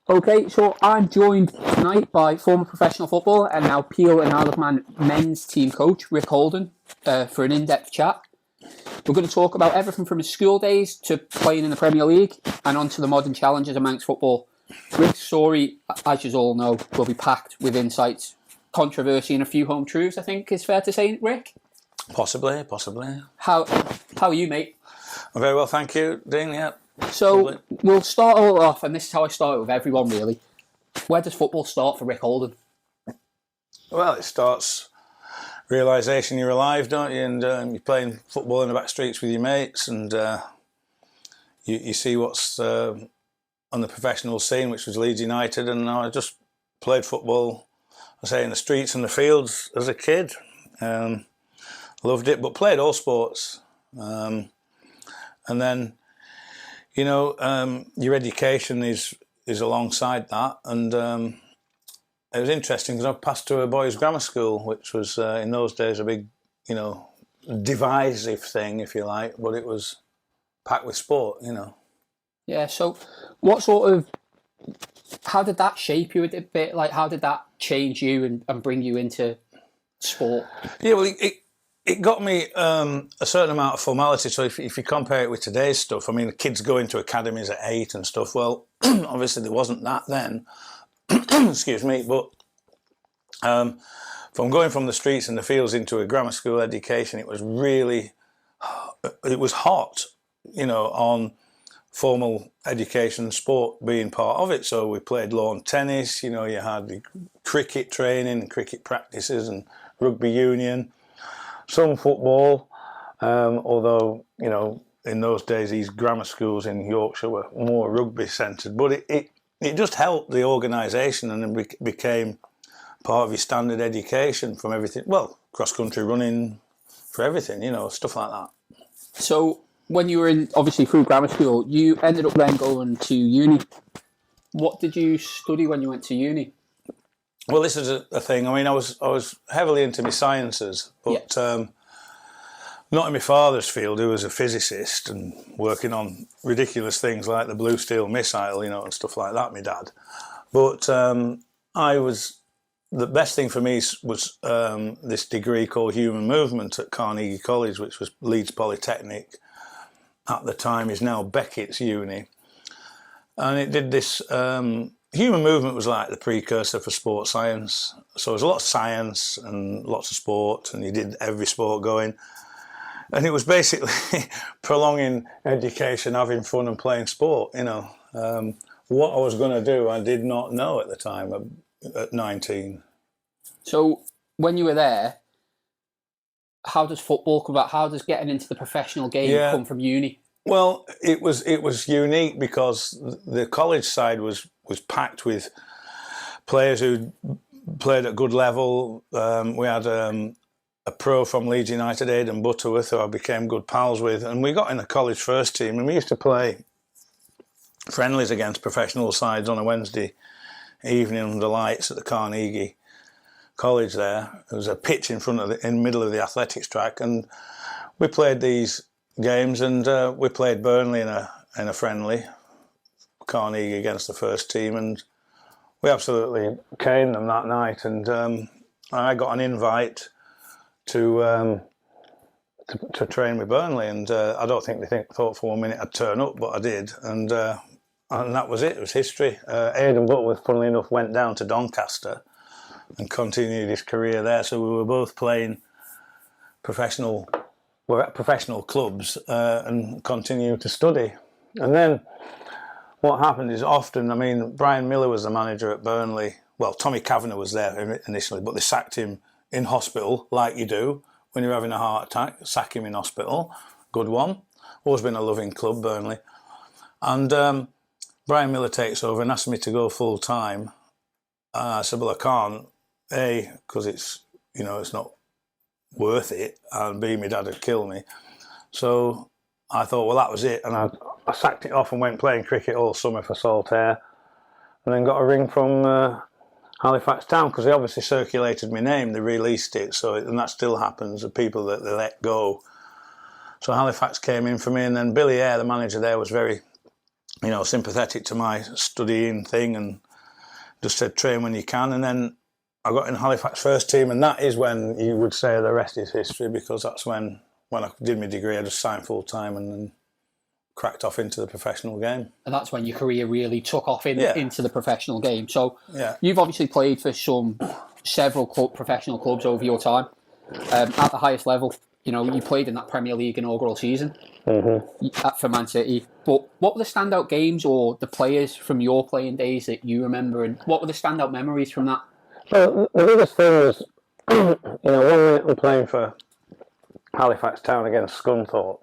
Okay, so I'm joined tonight by former professional footballer and now Peel and Isle of Man men's team coach Ric Holden for an in-depth chat. We're going to talk about everything from his school days to playing in the Premier League and on to the modern challenges amongst football. Ric's story, as you all know, will be packed with insights, controversy and a few home truths, I think is fair to say, Ric. Possibly. How are you, mate? I'm very well, thank you, Dean, yeah. So Lovely. we'll start all off, and this is how I start with everyone really. Where does football start for Ric Holden? Well, it starts realisation you're alive, don't you? And you're playing football in the back streets with your mates, and you see what's on the professional scene, which was Leeds United, and I just played football, I say, in the streets and the fields as a kid. Loved it, but played all sports. And then, you know, your education is alongside that, and it was interesting because I passed to a boys' grammar school, which was in those days a big, you know, divisive thing, if you like, but it was packed with sport, you know. Yeah, so what sort of, how did that shape you a bit? Like, how did that change you and bring you into sport? Yeah, well, it got me a certain amount of formality. So if you compare it with today's stuff, I mean, the kids go into academies at 8 and stuff. Well, obviously there wasn't that then. Excuse me, but from going from the streets and the fields into a grammar school education, it was hot, you know, on formal education and sport being part of it. So we played lawn tennis, you know, you had the cricket training and cricket practices and rugby union, some football, although, you know, in those days these grammar schools in Yorkshire were more rugby centred, but it just helped the organisation and it became part of your standard education from everything, well, cross-country running, for everything, you know, stuff like that. So when you were in, obviously through grammar school, you ended up then going to uni. What did you study when you went to uni? Well, this is a thing. I mean, I was heavily into my sciences, but not in my father's field, who was a physicist and working on ridiculous things like the blue steel missile, you know, and stuff like that, my dad. But the best thing for me was this degree called Human Movement at Carnegie College, which was Leeds Polytechnic. At the time is now Beckett's Uni. And it did this, human movement was like the precursor for sports science. So there was a lot of science and lots of sport, and you did every sport going. And it was basically prolonging education, having fun and playing sport, you know. What I was going to do, I did not know at the time, at 19. So when you were there, how does football come about? How does getting into the professional game come from uni? Well, it was unique because the college side was packed with players who played at good level. We had a pro from Leeds United, Aidan Butterworth, who I became good pals with, and we got in the college first team, and we used to play friendlies against professional sides on a Wednesday evening under lights at the Carnegie College there. There was a pitch in the middle of the athletics track, and we played these games, and we played Burnley in a friendly, Carnegie against the first team, and we absolutely caned them that night. And I got an invite to train with Burnley, and I don't think they thought for 1 minute I'd turn up, but I did, and that was it. It was history. Aidan Butterworth, funnily enough, went down to Doncaster and continued his career there. So we were both playing professional. We're at professional clubs and continue to study. And then what happened is often, I mean, Brian Miller was the manager at Burnley. Well, Tommy Kavanagh was there initially, but they sacked him in hospital, like you do when you're having a heart attack. Sack him in hospital. Good one. Always been a loving club, Burnley. And Brian Miller takes over and asks me to go full time. I said, well, I can't. A, because it's, you know, it's not worth it, and B, my dad would kill me. So I thought, well, that was it, and I sacked it off and went playing cricket all summer for Saltaire, and then got a ring from Halifax Town, because they obviously circulated my name, they released it, and that still happens, the people that they let go. So Halifax came in for me, and then Billy Eyre, the manager there, was very sympathetic to my studying thing, and just said train when you can. And then I got in Halifax first team, and that is when you would say the rest is history, because that's when I did my degree, I just signed full time and then cracked off into the professional game. And that's when your career really took off into the professional game. So you've obviously played for several professional clubs over your time at the highest level. You played in that Premier League inaugural season for Man City. But what were the standout games or the players from your playing days that you remember, and what were the standout memories from that? Well, the biggest thing was, one minute I'm playing for Halifax Town against Scunthorpe,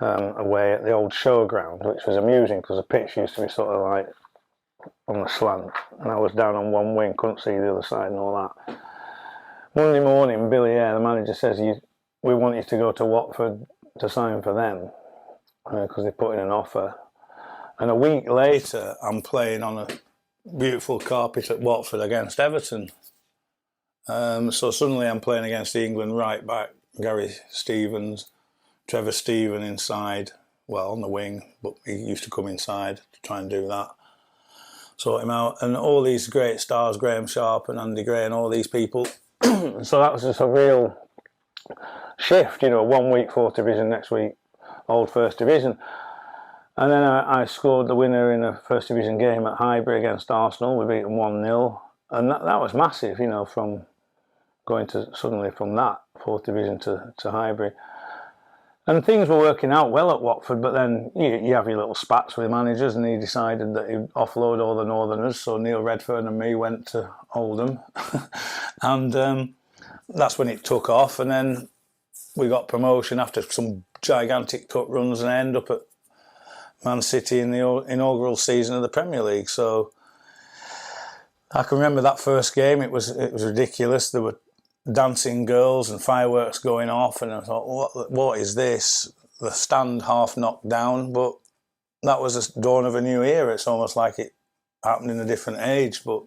away at the old showground, which was amusing because the pitch used to be sort of like on the slant, and I was down on one wing, couldn't see the other side and all that. Monday morning, Billy Eyre, the manager, says, we want you to go to Watford to sign for them, because they put in an offer. And a week later, I'm playing on a beautiful carpet at Watford against Everton. So suddenly I'm playing against the England right back, Gary Stevens, Trevor Stephen inside, well, on the wing, but he used to come inside to try and do that, sort him out. And all these great stars, Graham Sharp and Andy Gray and all these people. So that was just a real shift, 1 week 4th division, next week old 1st division. And then I scored the winner in a 1st division game at Highbury against Arsenal. We beat them 1-0. And that was massive, from going to suddenly from that 4th division to Highbury. And things were working out well at Watford, but then you have your little spats with managers, and he decided that he'd offload all the Northerners. So Neil Redfern and me went to Oldham. And that's when it took off. And then we got promotion after some gigantic cut runs and end up at Man City in the inaugural season of the Premier League. So I can remember that first game. It was ridiculous. There were dancing girls and fireworks going off, and I thought, what is this? The stand half knocked down, but that was the dawn of a new era. It's almost like it happened in a different age, but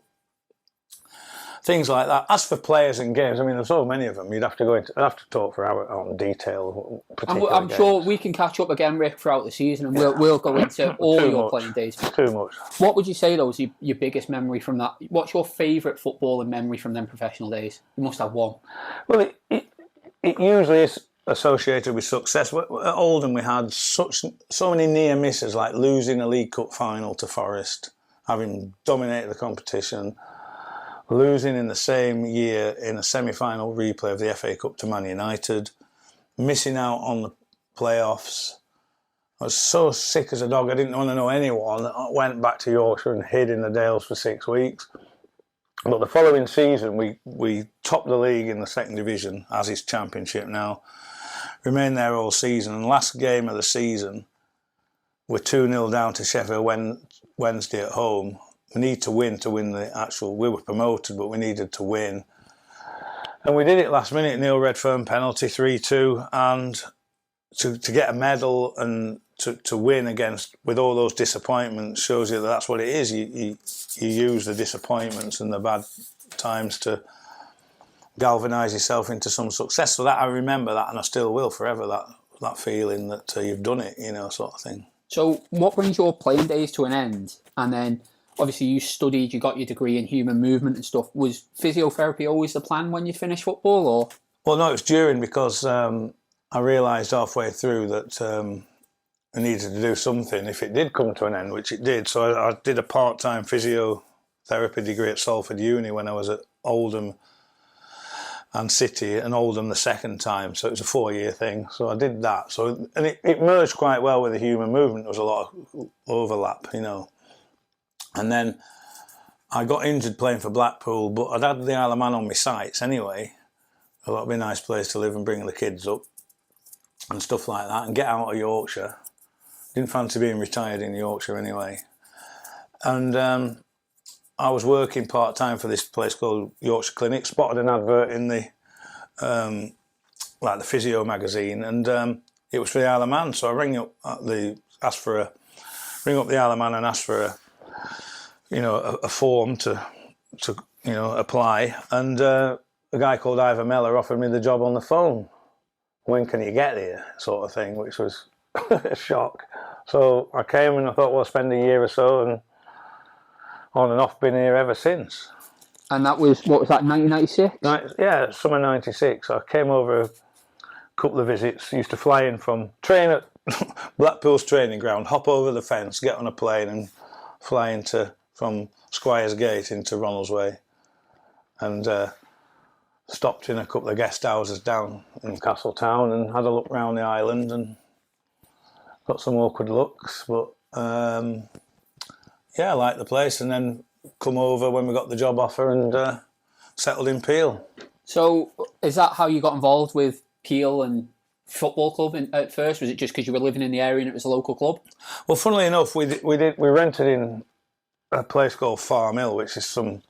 things like that. As for players and games, there's so many of them. I'd have to talk for hours on detail. I'm sure we can catch up again, Rick, throughout the season, and we'll go into all your playing days. Too much. What would you say, though, is your biggest memory from that? What's your favourite footballing memory from them professional days? You must have one. Well, it usually is associated with success. At Oldham, we had so many near misses, like losing a League Cup final to Forest, having dominated the competition, losing in the same year in a semi-final replay of the FA Cup to Man United, missing out on the playoffs. I was so sick as a dog, I didn't want to know anyone. I went back to Yorkshire and hid in the Dales for 6 weeks. But the following season, we topped the league in the 2nd division, as is Championship now. Remained there all season. And last game of the season, we're 2-0 down to Sheffield Wednesday at home. We need to win the actual... We were promoted, but we needed to win. And we did it last minute, Neil Redfern penalty, 3-2. And to get a medal and to win with all those disappointments shows you that that's what it is. You use the disappointments and the bad times to galvanise yourself into some success. So that I remember that, and I still will forever, that feeling that you've done it, sort of thing. So what brings your playing days to an end? And then... obviously, you studied, you got your degree in human movement and stuff. Was physiotherapy always the plan when you finished football, or? Well, no, it was during, because I realised halfway through that I needed to do something if it did come to an end, which it did. So I did a part-time physiotherapy degree at Salford Uni when I was at Oldham and City, and Oldham the second time. So it was a 4-year thing. So I did that. And it merged quite well with the human movement. There was a lot of overlap, And then I got injured playing for Blackpool, but I'd had the Isle of Man on my sights anyway. I thought it'd be a nice place to live and bring the kids up and stuff like that, and get out of Yorkshire. Didn't fancy being retired in Yorkshire anyway. And I was working part-time for this place called Yorkshire Clinic, spotted an advert in the physio magazine, and it was for the Isle of Man. So I rang up the Isle of Man and asked for a form to apply, and a guy called Ivor Meller offered me the job on the phone. When can you get here, sort of thing, which was a shock. So I came and I thought, well, I'll spend a year or so, and on and off been here ever since. And that was, what was that, 1996? Yeah, summer '96. I came over a couple of visits. Used to fly in train at Blackpool's training ground, hop over the fence, get on a plane, and fly from Squires Gate into Ronaldsway, and stopped in a couple of guest houses down in Castletown and had a look round the island and got some awkward looks, but yeah, I liked the place, and then come over when we got the job offer and settled in Peel. So is that how you got involved with Peel and football club at first? Was it just because you were living in the area and it was a local club? Well, funnily enough, we rented in a place called Farm Hill, which is some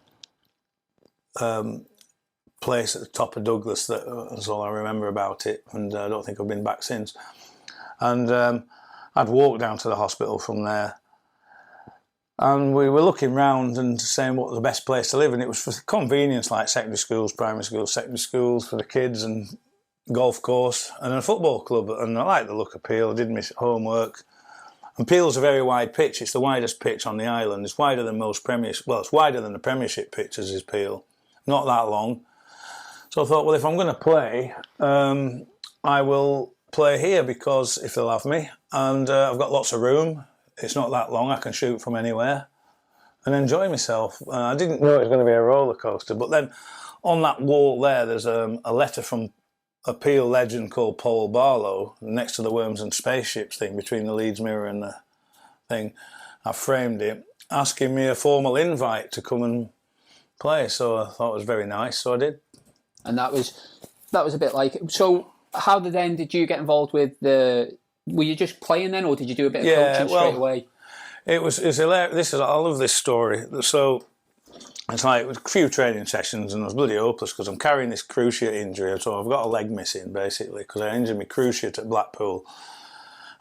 place at the top of Douglas. That's all I remember about it, and I don't think I've been back since. And I'd walked down to the hospital from there, and we were looking round and saying what was the best place to live, and it was for convenience, like secondary schools, primary schools for the kids, and golf course, and a football club. And I liked the look of Peel. I did my homework. And Peel's a very wide pitch. It's the widest pitch on the island. It's wider than most Premiership. Well, it's wider than the Premiership pitches is Peel. Not that long. So I thought, well, if I'm going to play, I will play here, because if they'll have me, and I've got lots of room. It's not that long. I can shoot from anywhere and enjoy myself. I didn't know it was going to be a roller coaster, but then on that wall there's a letter from a Peel legend called Paul Barlow next to the Worms and Spaceships thing between the Leeds Mirror and the thing. I framed it, asking me a formal invite to come and play. So I thought it was very nice, so I did. And that was a bit like, so how did you get involved with were you just playing then, or did you do a bit of coaching straight away? It's hilarious. I love this story. So it's like a few training sessions, and I was bloody hopeless because I'm carrying this cruciate injury, so I've got a leg missing basically because I injured my cruciate at Blackpool.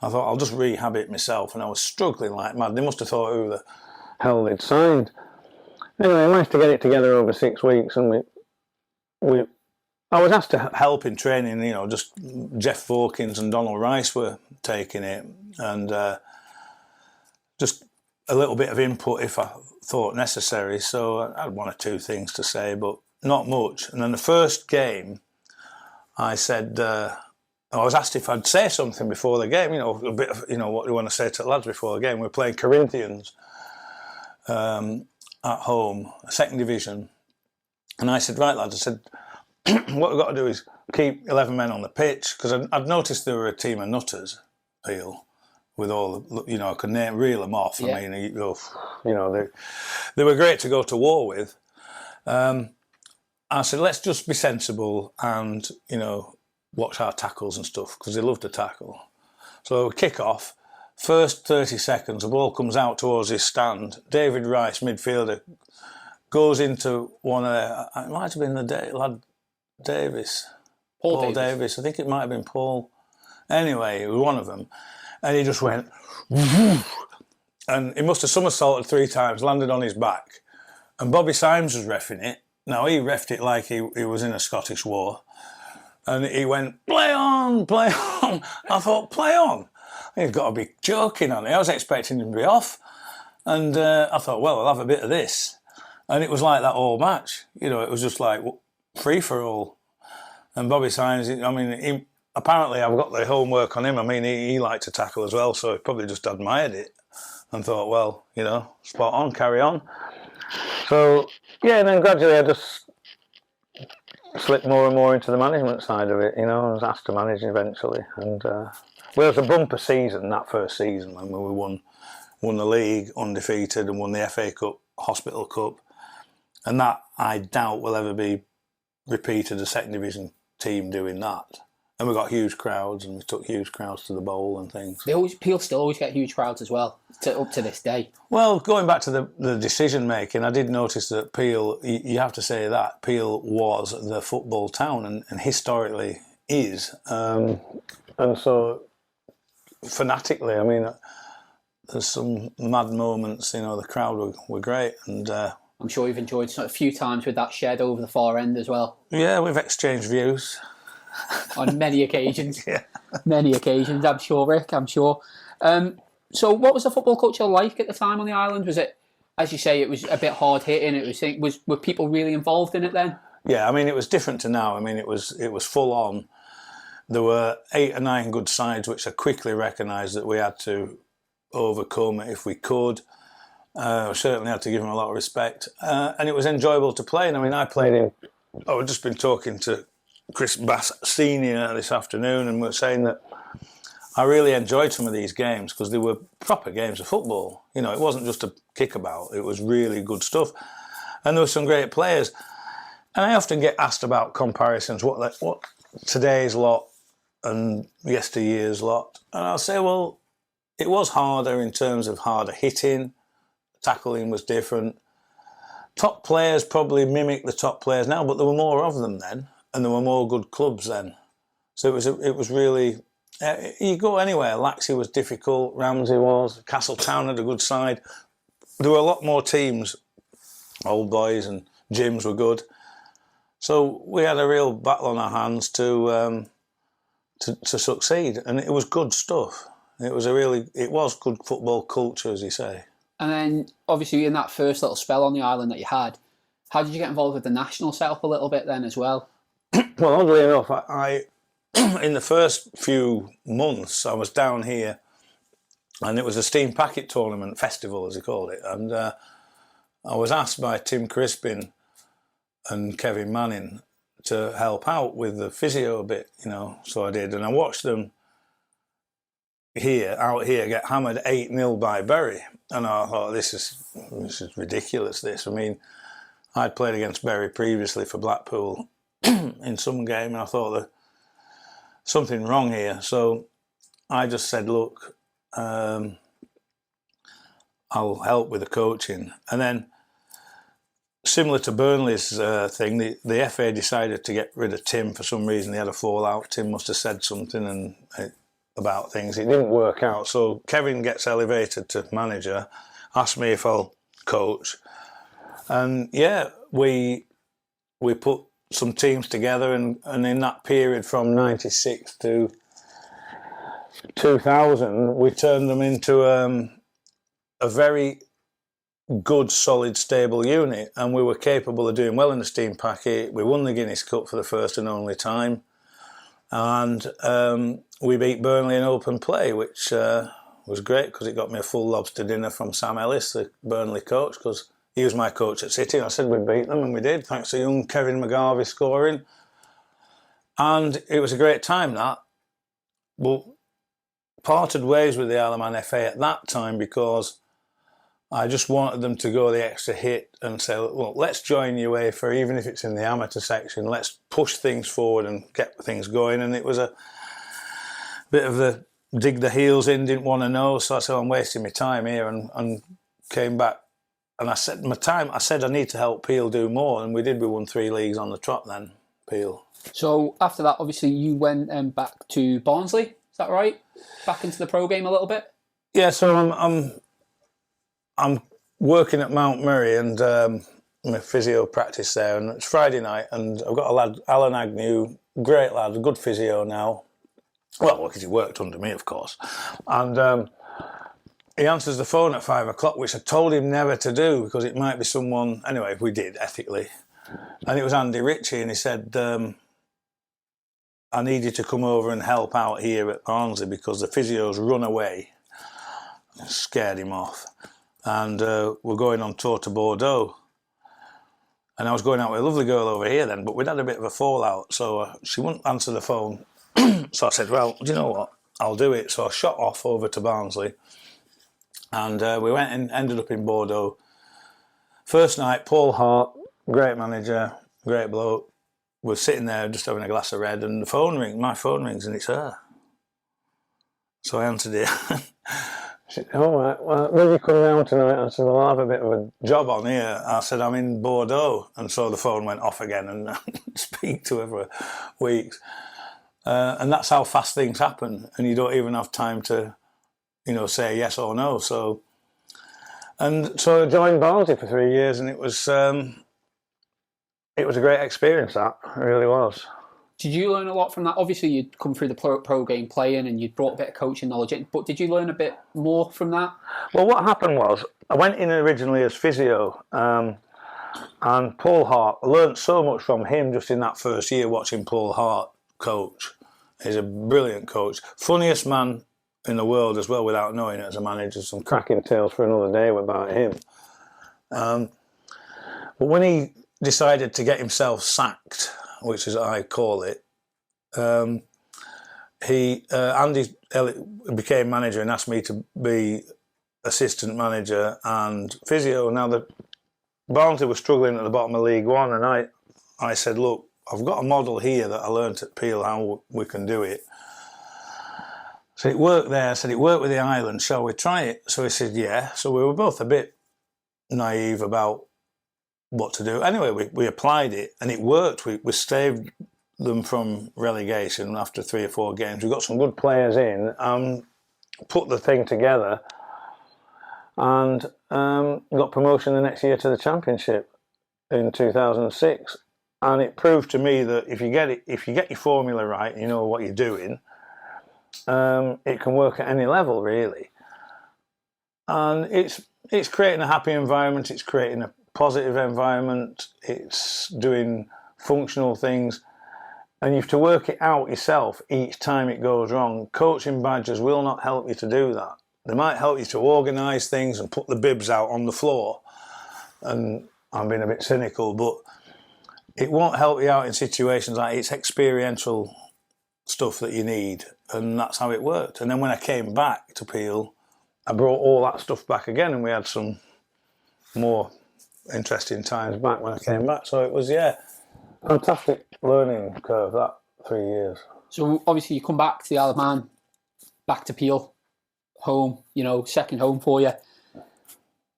I thought I'll just rehab it myself, and I was struggling like mad. They must have thought who the hell they'd signed. Anyway, I managed to get it together over 6 weeks, and I was asked to help in training. You know, just Jeff Vawkins and Donald Rice were taking it, and just a little bit of input if I thought necessary. So I had one or two things to say, but not much. And then the first game, I said, I was asked if I'd say something before the game. You know, a bit of, what do you want to say to the lads before the game? We were playing Corinthians at home, second division. And I said, right, lads, I said, what we've got to do is keep 11 men on the pitch, because I'd noticed there were a team of nutters, Peel, with all the, I could reel them off. Yeah. I mean, they were great to go to war with. I said, let's just be sensible and, watch our tackles and stuff, because they love to tackle. So kick off, first 30 seconds, the ball comes out towards his stand. David Rice, midfielder, goes into one of it might have been the lad Davis. Paul Davis. I think it might have been Paul. Anyway, it was one of them. And he just went, and he must have somersaulted 3 times, landed on his back. And Bobby Symes was reffing it. Now, he reffed it like he was in a Scottish war. And he went, play on, play on. I thought, play on? He's got to be joking on it. I was expecting him to be off. And I thought, well, I'll have a bit of this. And it was like that all match. It was just like free for all. And Bobby Symes, apparently I've got the homework on him. I mean, he liked to tackle as well, so he probably just admired it and thought, well, spot on, carry on. So, yeah, and then gradually I just slipped more and more into the management side of it. I was asked to manage eventually. And well, it was a bumper season, that first season, when we won the league undefeated and won the FA Cup, Hospital Cup. And that, I doubt, will ever be repeated, a second division team doing that. And we got huge crowds, and we took huge crowds to the bowl and things. Peel still always get huge crowds as well, up to this day. Well, going back to the decision making, I did notice that Peel, you have to say that, Peel was the football town and historically is. And so, fanatically, there's some mad moments, the crowd were great. And I'm sure you've enjoyed a few times with that shed over the far end as well. Yeah, we've exchanged views. on many occasions. Yeah. Many occasions, I'm sure, Rick, I'm sure. So what was the football culture like at the time on the island? Was it, as you say, it was a bit hard hitting? Were people really involved in it then? Yeah, I mean, it was different to now. I mean, it was full on. There were 8 or 9 good sides, which I quickly recognised that we had to overcome if we could. I certainly had to give them a lot of respect, and it was enjoyable to play. And I mean, I played in. I've just been talking to Chris Bass Senior this afternoon, and we're saying that I really enjoyed some of these games because they were proper games of football. You know, it wasn't just a kickabout; it was really good stuff, and there were some great players. And I often get asked about comparisons, what today's lot and yesteryear's lot, and I'll say, well, it was harder in terms of harder hitting, tackling was different. Top players probably mimic the top players now, but there were more of them then, and there were more good clubs then. So it was really. You go anywhere. Laxey was difficult. Ramsey was. Castletown had a good side. There were a lot more teams. Old Boys and Gyms were good. So we had a real battle on our hands to succeed, and it was good stuff. It was good football culture, as you say. And then, obviously, in that first little spell on the island that you had, how did you get involved with the national setup a little bit then as well? Well, oddly enough, I in the first few months I was down here, and it was a steam packet tournament festival, as they called it, and I was asked by Tim Crispin and Kevin Manning to help out with the physio a bit, you know. So I did, and I watched them out here get hammered 8-0 by Bury, and I thought, this is ridiculous. I mean, I'd played against Bury previously for Blackpool in some game, and I thought that something wrong here. So I just said, look, I'll help with the coaching. And then, similar to Burnley's thing, the FA decided to get rid of Tim for some reason. They had a fallout. Tim must have said something about things. It didn't work out. So Kevin gets elevated to manager, asked me if I'll coach. And yeah, we put some teams together, and in that period from 96 to 2000, we turned them into a very good, solid, stable unit, and we were capable of doing well in the steam packet. We won the Guinness Cup for the first and only time, and we beat Burnley in open play, which was great because it got me a full lobster dinner from Sam Ellis, the Burnley coach, because he was my coach at City. I said we'd beat them, and we did, thanks to young Kevin McGarvey scoring. And it was a great time, that. But parted ways with the Isle of Man FA at that time because I just wanted them to go the extra hit and say, well, let's join UEFA, even if it's in the amateur section. Let's push things forward and get things going. And it was a bit of the dig the heels in, didn't want to know. So I said, I'm wasting my time here, and came back. And I said, I need to help Peel do more. And we did. We won 3 leagues on the trot then, Peel. So after that, obviously, you went back to Barnsley. Is that right? Back into the pro game a little bit? Yeah, so I'm working at Mount Murray, and my physio practice there, and it's Friday night, and I've got a lad, Alan Agnew, great lad, a good physio now. Well, because he worked under me, of course. And he answers the phone at 5 o'clock, which I told him never to do because it might be someone. Anyway, we did, ethically. And it was Andy Ritchie, and he said, I need you to come over and help out here at Barnsley because the physio's run away. I scared him off. And we're going on tour to Bordeaux. And I was going out with a lovely girl over here then, but we'd had a bit of a fallout, so she wouldn't answer the phone. So I said, well, do you know what? I'll do it. So I shot off over to Barnsley, and we went and ended up in Bordeaux. First night, Paul Hart, great manager, great bloke, was sitting there just having a glass of red, and my phone rings, and it's her. So I answered it. She said, all right, well, will you come round tonight? I said, well, I'll have a bit of a job on here. I said, I'm in Bordeaux. And so the phone went off again, and I speak to her for weeks. And that's how fast things happen, and you don't even have time to, say yes or no. So I joined Barnsley for 3 years, and it was a great experience. That it really was. Did you learn a lot from that? Obviously, you'd come through the pro game playing and you'd brought a bit of coaching knowledge in, but did you learn a bit more from that? Well, what happened was, I went in originally as physio, and Paul Hart, I learned so much from him just in that first year watching Paul Hart coach. He's a brilliant coach. Funniest man in the world as well, without knowing it as a manager. Some cracking tales for another day about him. But when he decided to get himself sacked, which is what I call it, Andy Elliott became manager and asked me to be assistant manager and physio. Now, the Barnsley was struggling at the bottom of League One, and I said, look, I've got a model here that I learnt at Peel how we can do it. So it worked there. I said, it worked with the island, shall we try it? So he said, yeah. So we were both a bit naive about what to do. Anyway, we applied it and it worked. We saved them from relegation after 3 or 4 games. We got some good players in and put the thing together and got promotion the next year to the Championship in 2006. And it proved to me that if you get your formula right, you know what you're doing, it can work at any level, really. And it's creating a happy environment, it's creating a positive environment, it's doing functional things, and you have to work it out yourself each time it goes wrong. Coaching badges will not help you to do that. They might help you to organise things and put the bibs out on the floor, and I'm being a bit cynical, but it won't help you out in situations like it's experiential stuff that you need, and that's how it worked. And then when I came back to Peel, I brought all that stuff back again, and we had some more interesting times back when I came back. So it was, fantastic learning curve, that 3 years. So obviously you come back to the Isle of Man, back to Peel, home, second home for you.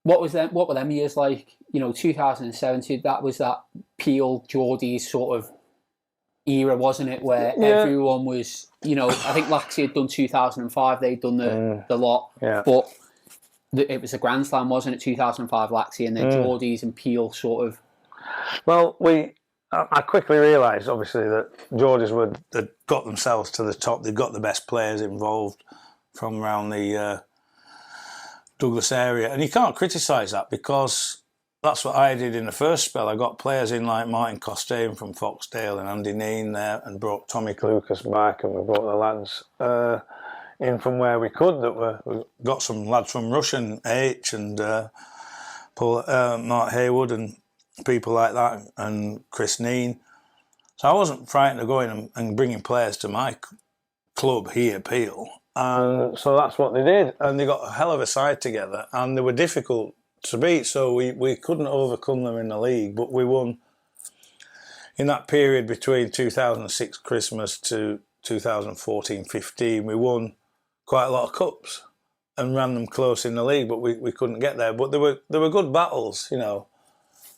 What were them years like? 2017, that was that Peel, Geordies sort of era, wasn't it? Where everyone was, I think Laxey had done 2005, they'd done the lot. Yeah. But it was a Grand Slam, wasn't it? 2005 Laxey, and then Geordies and Peel sort of. Well, I quickly realised, obviously, that Geordies had got themselves to the top. They'd got the best players involved from around the Douglas area. And you can't criticise that, because that's what I did in the first spell. I got players in like Martin Costain from Foxdale and Andy Neen there, and brought Tommy Lucas back, and we brought the lads in from where we could. We got some lads from Russian H and Mark Haywood and people like that, and Chris Neen. So I wasn't frightened of going and bringing players to my club here, Peel. And so that's what they did. And they got a hell of a side together, and they were difficult to beat, so we couldn't overcome them in the league, but we won in that period between 2006 Christmas to 2014-15. We won quite a lot of cups and ran them close in the league, but we couldn't get there. But there were good battles,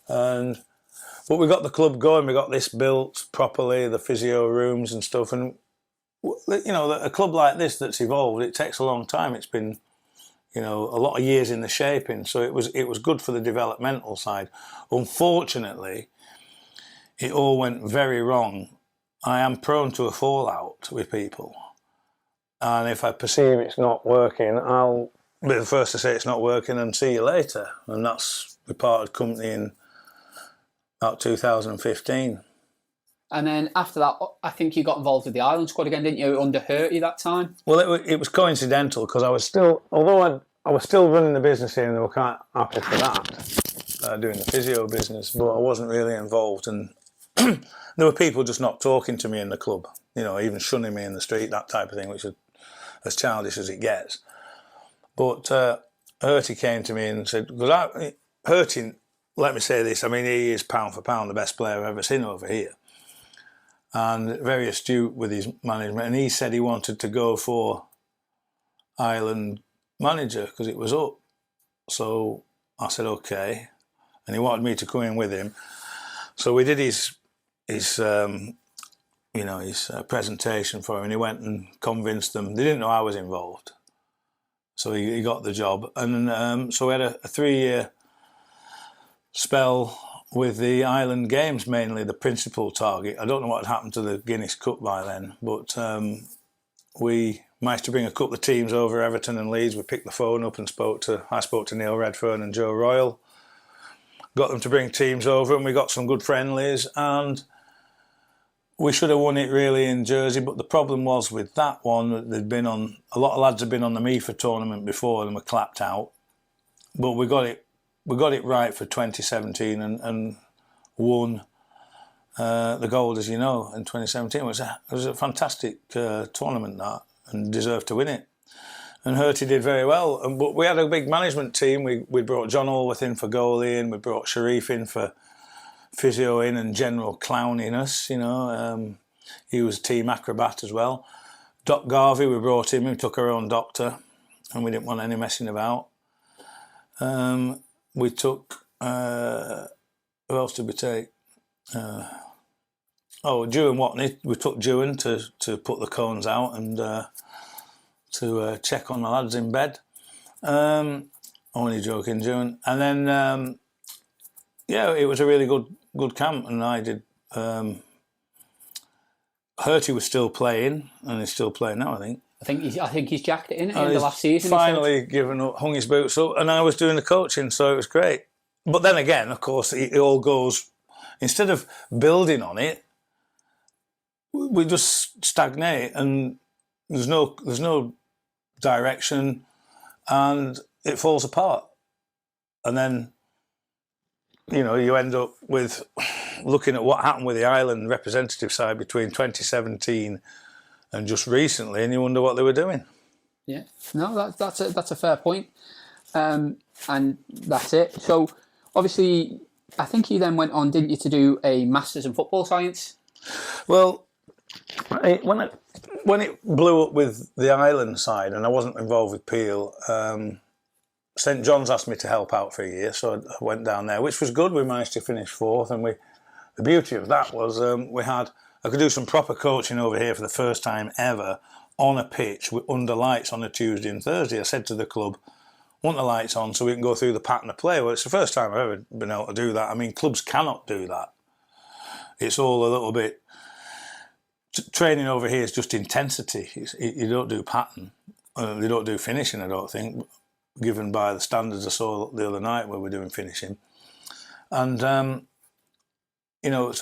but we got the club going. We got this built properly, the physio rooms and stuff, and a club like this that's evolved, it takes a long time. It's been a lot of years in the shaping, so it was good for the developmental side. Unfortunately, it all went very wrong. I am prone to a fallout with people, and if I perceive it's not working, I'll be the first to say it's not working and see you later. And we parted company in about 2015. And then after that, I think you got involved with the Island squad again, didn't you, under Hurty that time? Well, it was coincidental, because I was still, although I was still running the business here, and they were quite happy for that, doing the physio business, but I wasn't really involved. And there were people just not talking to me in the club, even shunning me in the street, that type of thing, which is as childish as it gets. But Hurty came to me and said, because Hurty, let me say this, he is pound for pound the best player I've ever seen over here, and very astute with his management. And he said he wanted to go for Ireland manager because it was up. So I said okay, and he wanted me to come in with him. So we did his presentation for him, and he went and convinced them. They didn't know I was involved, so he got the job. And so we had a 3-year spell with the Island Games mainly the principal target. I don't know what had happened to the Guinness Cup by then, but we managed to bring a couple of teams over, Everton and Leeds. We picked the phone up and I spoke to Neil Redfern and Joe Royal. Got them to bring teams over, and we got some good friendlies, and we should have won it really in Jersey, but the problem was with that one, a lot of lads had been on the MIFA tournament before and were clapped out. But we got it right for 2017 and won the gold, as you know, in 2017. It was a fantastic tournament, that, and deserved to win it. And Hurty did very well. But we had a big management team. We brought John Allworth in for goalie, and we brought Sharif in for physio in and general clowniness, you know. He was team acrobat as well. Doc Garvey, we brought him. We took our own doctor, and we didn't want any messing about. We took... who else did we take? Dewan Watney. We took Dewan to put the cones out and to check on the lads in bed. Only joking, Dewan. And then, it was a really good camp, and I did. Hurty was still playing, and he's still playing now, I think. I think he's jacked it in the last season. Finally given up, hung his boots up, and I was doing the coaching, so it was great. But then again, of course, it all goes. Instead of building on it, we just stagnate, and there's no direction, and it falls apart. And then, you end up with looking at what happened with the Ireland representative side between 2017 and just recently, and you wonder what they were doing. Yeah, no, that's a fair point, and that's it. So obviously, I think you then went on, didn't you, to do a Masters in Football Science? Well, when it blew up with the Ireland side, and I wasn't involved with Peel, St John's asked me to help out for a year, so I went down there, which was good. We managed to finish fourth, and the beauty of that was I could do some proper coaching over here for the first time ever on a pitch under lights on a Tuesday and Thursday. I said to the club, want the lights on so we can go through the pattern of play. Well, it's the first time I've ever been able to do that. I mean, clubs cannot do that. It's all a little bit... Training over here is just intensity. You don't do pattern. They don't do finishing, I don't think, given by the standards I saw the other night where we're doing finishing. And, so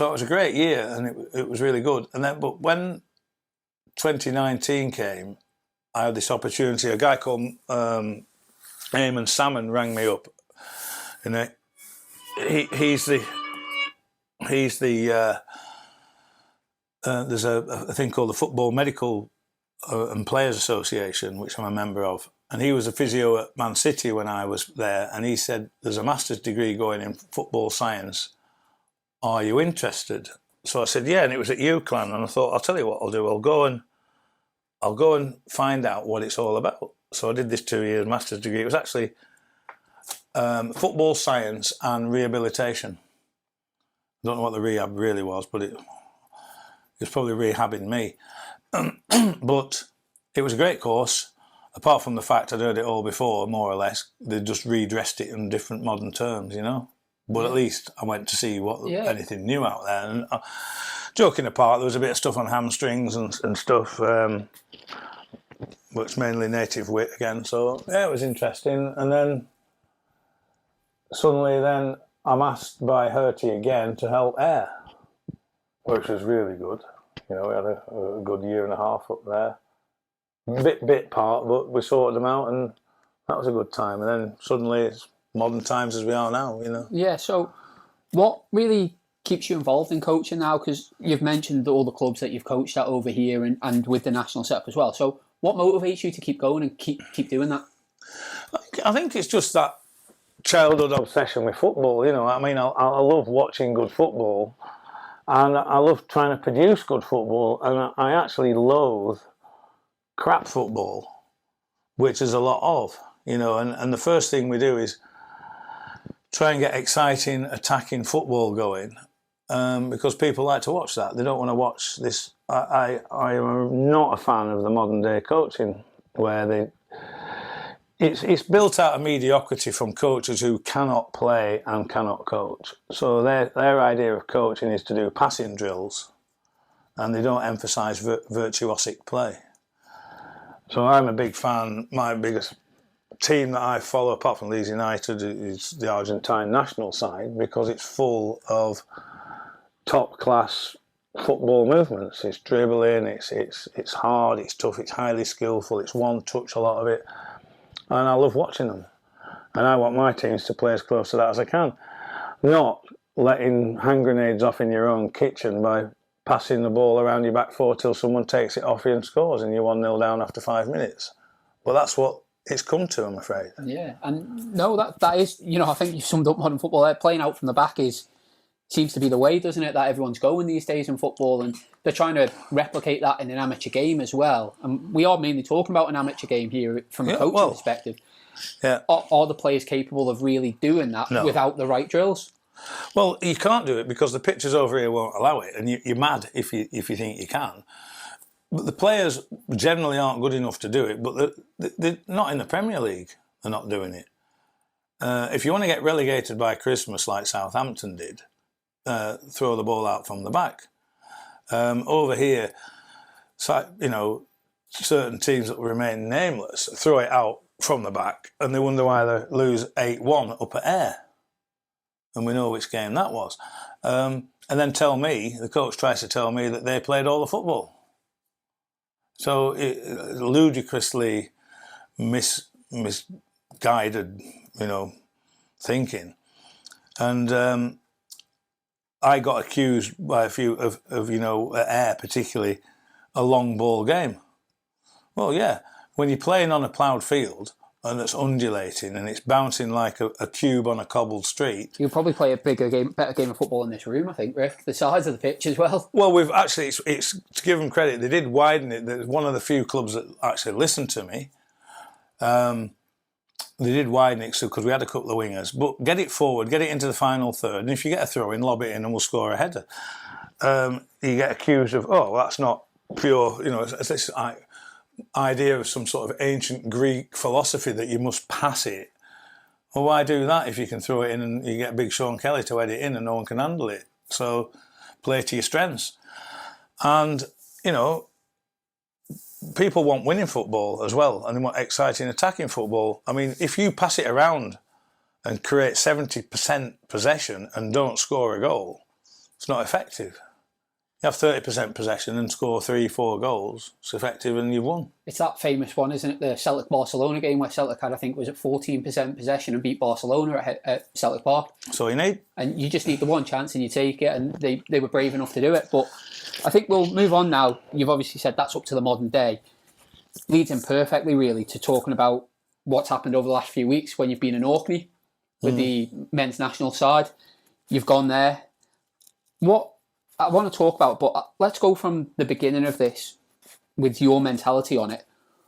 it was a great year, and it was really good. But when 2019 came, I had this opportunity. A guy called Eamon Salmon rang me up. He's the there's a thing called the Football Medical and Players Association, which I'm a member of. And he was a physio at Man City when I was there. And he said, there's a master's degree going in football science. Are you interested? So I said, yeah. And it was at UCLan. And I thought, I'll tell you what I'll do. I'll go and find out what it's all about. So I did this 2-year master's degree. It was actually football science and rehabilitation. I don't know what the rehab really was, but it was probably rehabbing me. But it was a great course. Apart from the fact I'd heard it all before, more or less, they just redressed it in different modern terms, But at least I went to see anything new out there. And joking apart, there was a bit of stuff on hamstrings and stuff, but it's mainly native wit again. So, yeah, it was interesting. And then suddenly I'm asked by Hurty again to help Ayr, which was really good. We had a good year and a half up there. Bit part, but we sorted them out, and that was a good time. And then suddenly it's modern times as we are now, Yeah, so what really keeps you involved in coaching now? Because you've mentioned all the clubs that you've coached at over here and with the national setup as well. So what motivates you to keep going and keep doing that? I think it's just that childhood obsession with football, I mean, I love watching good football, and I love trying to produce good football, and I actually loathe crap football, which is a lot of, and the first thing we do is try and get exciting, attacking football going, because people like to watch that. They don't want to watch this. I am not a fan of the modern day coaching where it's built out of mediocrity from coaches who cannot play and cannot coach. So their idea of coaching is to do passing drills, and they don't emphasise virtuosic play. So I'm a big fan. My biggest team that I follow, apart from Leeds United, is the Argentine national side, because it's full of top class football movements. It's dribbling, it's hard, it's tough, it's highly skillful, it's one touch, a lot of it, and I love watching them. And I want my teams to play as close to that as I can, not letting hand grenades off in your own kitchen by passing the ball around your back four till someone takes it off you and scores and you're 1-0 down after 5 minutes. But that's what it's come to, I'm afraid. Yeah, and no, that is, you know, I think you've summed up modern football there. Playing out from the back seems to be the way, doesn't it, that everyone's going these days in football, and they're trying to replicate that in an amateur game as well. And we are mainly talking about an amateur game here from a coaching perspective. Yeah. Are the players capable of really doing that without the right drills? Well, you can't do it because the pitches over here won't allow it, and you're mad if you think you can. But the players generally aren't good enough to do it, but they're not in the Premier League. They're not doing it. If you want to get relegated by Christmas like Southampton did, throw the ball out from the back. Over here, you know, certain teams that remain nameless throw it out from the back, and they wonder why they lose 8-1 up at Ayr. And we know which game that was. And then the coach tries to tell me that they played all the football. So ludicrously misguided, you know, thinking. And I got accused by a few of you know, at Ayr particularly, a long ball game. Well, yeah, when you're playing on a ploughed field and it's undulating and it's bouncing like a cube on a cobbled street. You'll probably play a better game of football in this room, I think, Rick. The size of the pitch as well. Well, we've actually, it's to give them credit, they did widen it. There's one of the few clubs that actually listened to me. They did widen it because we had a couple of wingers. But get it forward, get it into the final third, and if you get a throw in, lob it in and we'll score a header. You get accused of, oh, well, that's not pure, you know, it's this idea of some sort of ancient Greek philosophy that you must pass it. Well, why do that if you can throw it in and you get big Sean Kelly to head it in and no one can handle it? So play to your strengths. And, you know, people want winning football as well, and they want exciting attacking football. I mean, if you pass it around and create 70% possession and don't score a goal, it's not effective. You have 30% possession and score 3-4 goals, it's effective and you've won. It's that famous one, isn't it? The Celtic-Barcelona game where Celtic had, I think, was it 14% possession and beat Barcelona at Celtic Park. So you need. And you just need the one chance and you take it, and they were brave enough to do it. But I think we'll move on now. You've obviously said that's up to the modern day. Leads in perfectly, really, to talking about what's happened over the last few weeks when you've been in Orkney with the men's national side. You've gone there. What I want to talk about, but let's go from the beginning of this with your mentality on it.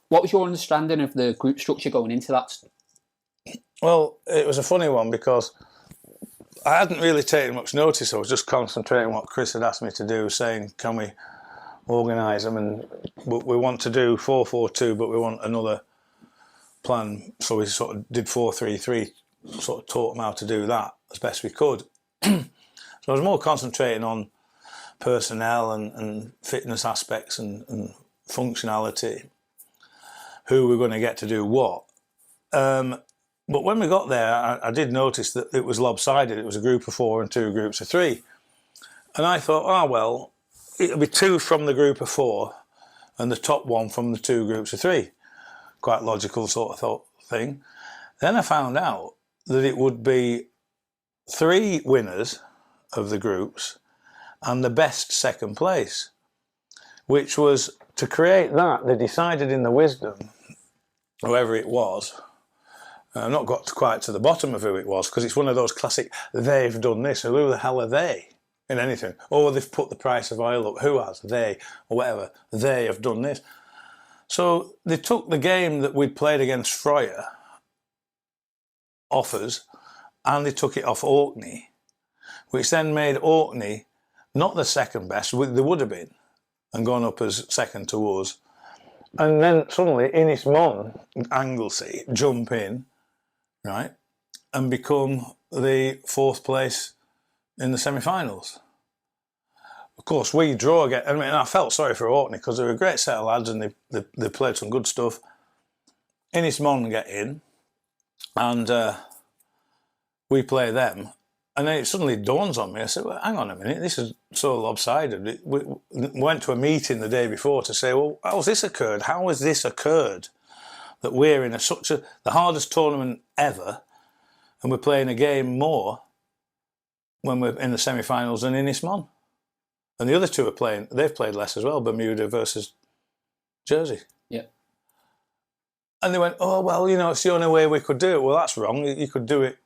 What was your understanding of the group structure going into that? Well, it was a funny one because I hadn't really taken much notice. I was just concentrating on what Chris had asked me to do, saying, can we organise them? And we want to do 4-4-2, but we want another plan. So we sort of did 4-3-3, sort of taught them how to do that as best we could. So I was more concentrating on personnel and fitness aspects and functionality, who we're going to get to do what. But when we got there, I did notice that it was lopsided. It was a group of 4 and 2 groups of 3. And I thought, well, it'll be 2 from the group of 4 and the top 1 from the 2 groups of 3. Quite logical sort of thing. Then I found out that it would be 3 winners of the groups and the best second place, which was to create that. They decided in the wisdom, whoever it was, I've not got quite to the bottom of who it was, because it's one of those classic, they've done this, who the hell are they in anything? Oh, they've put the price of oil up, who has? They, or whatever, they have done this. So they took the game that we'd played against Fryer off us, and they took it off Orkney, which then made Orkney not the second best, they would have been, and gone up as second to us, And then suddenly Innismon, Anglesey jump in, right, and become the 4th place in the semi-finals. Of course, we draw again. I mean, I felt sorry for Orkney because they were a great set of lads and they played some good stuff. Innismon get in, and we play them. And then it suddenly dawns on me. I said, well, hang on a minute, this is so lopsided. We went to a meeting the day before to say, well, how's this occurred? How has this occurred that we're in the hardest tournament ever and we're playing a game more when we're in the semi-finals than Innismon? And the other two they've played less as well, Bermuda versus Jersey. Yeah. And they went, oh, well, it's the only way we could do it. Well, that's wrong. You could do it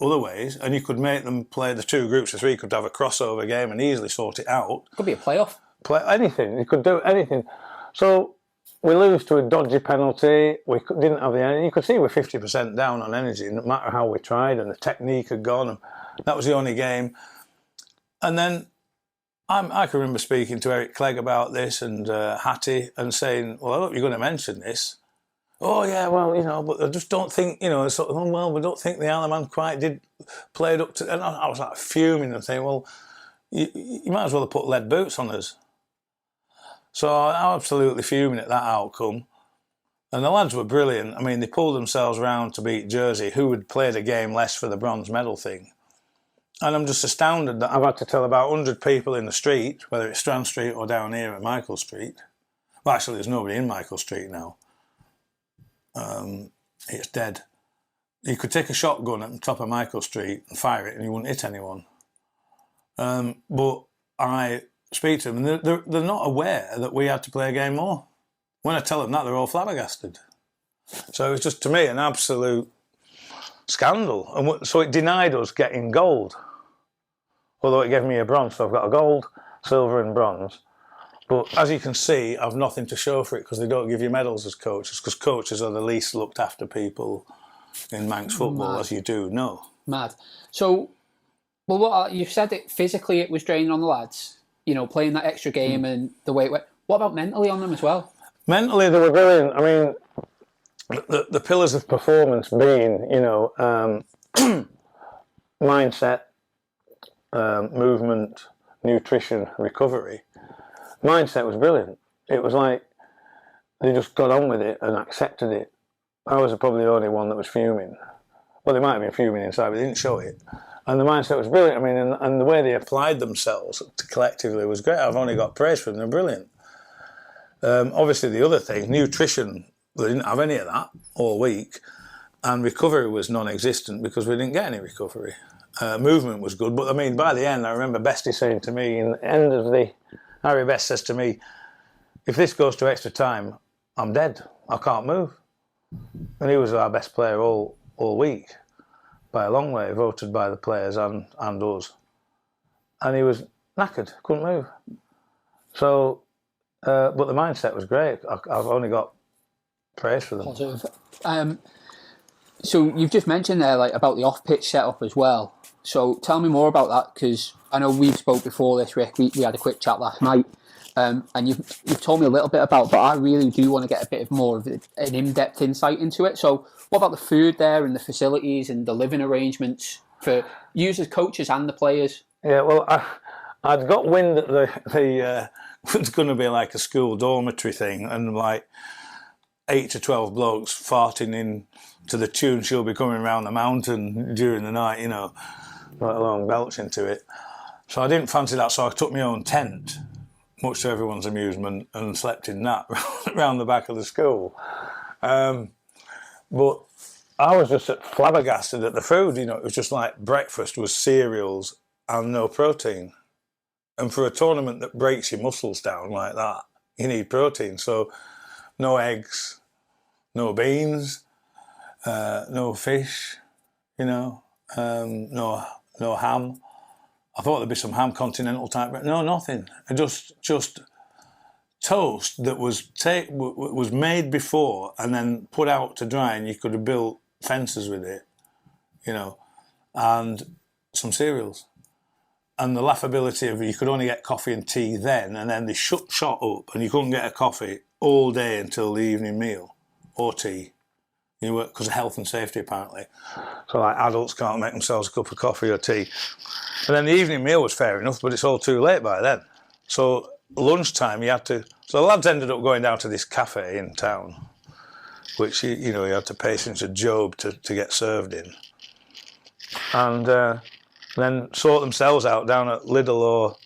other ways, and you could make them play the 2 groups of 3, could have a crossover game and easily sort it out. Could be a playoff. Play anything. You could do anything. So we lose to a dodgy penalty. We didn't have the energy. You could see we're 50% down on energy, no matter how we tried, and the technique had gone. And that was the only game. And then I can remember speaking to Eric Clegg about this and Hattie and saying, well, I hope you're going to mention this. Oh, yeah, well, but I just don't think, sort of, well, we don't think the Isle of Man quite played up to... And I was like fuming and saying, well, you might as well have put lead boots on us. So I was absolutely fuming at that outcome. And the lads were brilliant. I mean, they pulled themselves round to beat Jersey, who had played a game less for the bronze medal thing. And I'm just astounded that I've had to tell about 100 people in the street, whether it's Strand Street or down here at Michael Street. Well, actually, there's nobody in Michael Street now. It's dead. You could take a shotgun at the top of Michael Street and fire it and you wouldn't hit anyone. But I speak to them and they're not aware that we had to play a game more. When I tell them that, they're all flabbergasted. So it was just, to me, an absolute scandal. And so it denied us getting gold. Although it gave me a bronze, so I've got a gold, silver and bronze. But as you can see, I've nothing to show for it because they don't give you medals as coaches, because coaches are the least looked after people in Manx football, as you do know. Mad. So, well, you've said it physically, it was draining on the lads, playing that extra game and the way it went. What about mentally on them as well? Mentally, they were brilliant. I mean, the pillars of performance being, mindset, movement, nutrition, recovery. Mindset was brilliant. It was like they just got on with it and accepted it. I was probably the only one that was fuming. Well, they might have been fuming inside, but they didn't show it. And the mindset was brilliant. I mean, and the way they applied themselves collectively was great. I've only got praise for them. They're brilliant. Obviously, the other thing, nutrition, they didn't have any of that all week. And recovery was non-existent because we didn't get any recovery. Movement was good. But, I mean, by the end, I remember Bestie saying to me, in the end of Harry Best says to me, if this goes to extra time, I'm dead. I can't move. And he was our best player all week, by a long way, voted by the players and us. And he was knackered, couldn't move. So, but the mindset was great. I've only got praise for them. Positive. So you've just mentioned there about the off-pitch setup as well. So tell me more about that, because I know we've spoke before this, Rick. We had a quick chat last night, and you've told me a little bit about, but I really do want to get a bit more of an in-depth insight into it. So what about the food there and the facilities and the living arrangements for users, coaches and the players? Yeah, well, I'd got wind that the was going to be like a school dormitory thing, and like 8 to 12 blokes farting in to the tune "She'll Be Coming Round the Mountain" during the night, let alone belch into it. So I didn't fancy that, so I took my own tent, much to everyone's amusement, and slept in that round the back of the school. But I was just flabbergasted at the food. It was just like breakfast was cereals and no protein. And for a tournament that breaks your muscles down like that, you need protein. So no eggs, no beans, no fish, no ham. I thought there'd be some ham, continental type, but no, nothing. Just toast that was made before and then put out to dry, and you could have built fences with it, and some cereals. And the laughability of you could only get coffee and tea then, and then they shut up and you couldn't get a coffee all day until the evening meal or tea. You know, because of health and safety apparently. So like adults can't make themselves a cup of coffee or tea. And then the evening meal was fair enough, but it's all too late by then. So lunchtime you had to. So the lads ended up going down to this cafe in town, which you had to pay since a job to get served in, and then sort themselves out down at Lidl or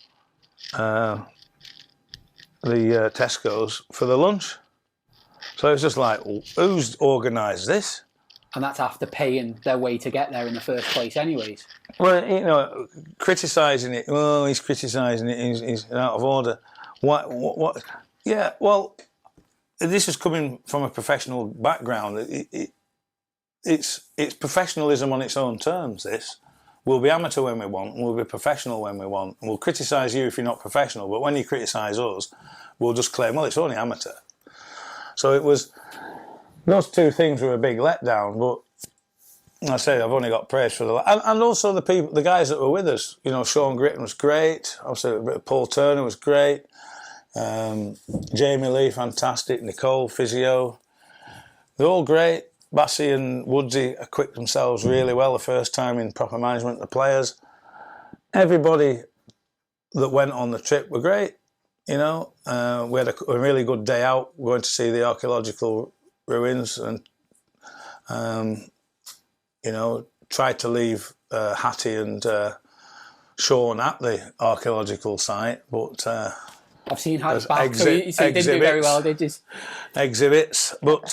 the Tesco's for the lunch. So it's just like, who's organised this? And that's after paying their way to get there in the first place anyways. Well, criticising it, oh, he's criticising it, he's out of order. What? Yeah, well, this is coming from a professional background. It's professionalism on its own terms, this. We'll be amateur when we want, and we'll be professional when we want. And we'll criticise you if you're not professional, but when you criticise us, we'll just claim, well, it's only amateur. So it was, those two things were a big letdown, but I say I've only got praise for and also the guys that were with us. Sean Gritton was great. Obviously, Paul Turner was great. Jamie Lee, fantastic. Nicole, physio. They're all great. Bassey and Woodsy equipped themselves really well the first time in proper management of the players. Everybody that went on the trip were great. We had a really good day out going to see the archaeological ruins and, tried to leave Hattie and Sean at the archaeological site, but... I've seen Hattie's back, so you didn't do very well, did you? Exhibits, but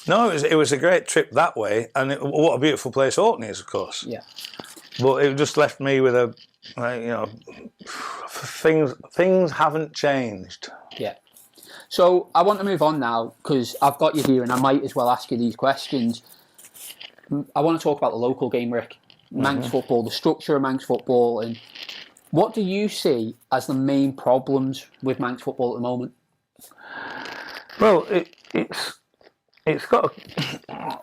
no, it was a great trip that way, and what a beautiful place Orkney is, of course. Yeah. But it just left me with things haven't changed. Yeah. So I want to move on now because I've got you here and I might as well ask you these questions. I want to talk about the local game, Rick. Manx football, the structure of Manx football, and what do you see as the main problems with Manx football at the moment? Well, it's got a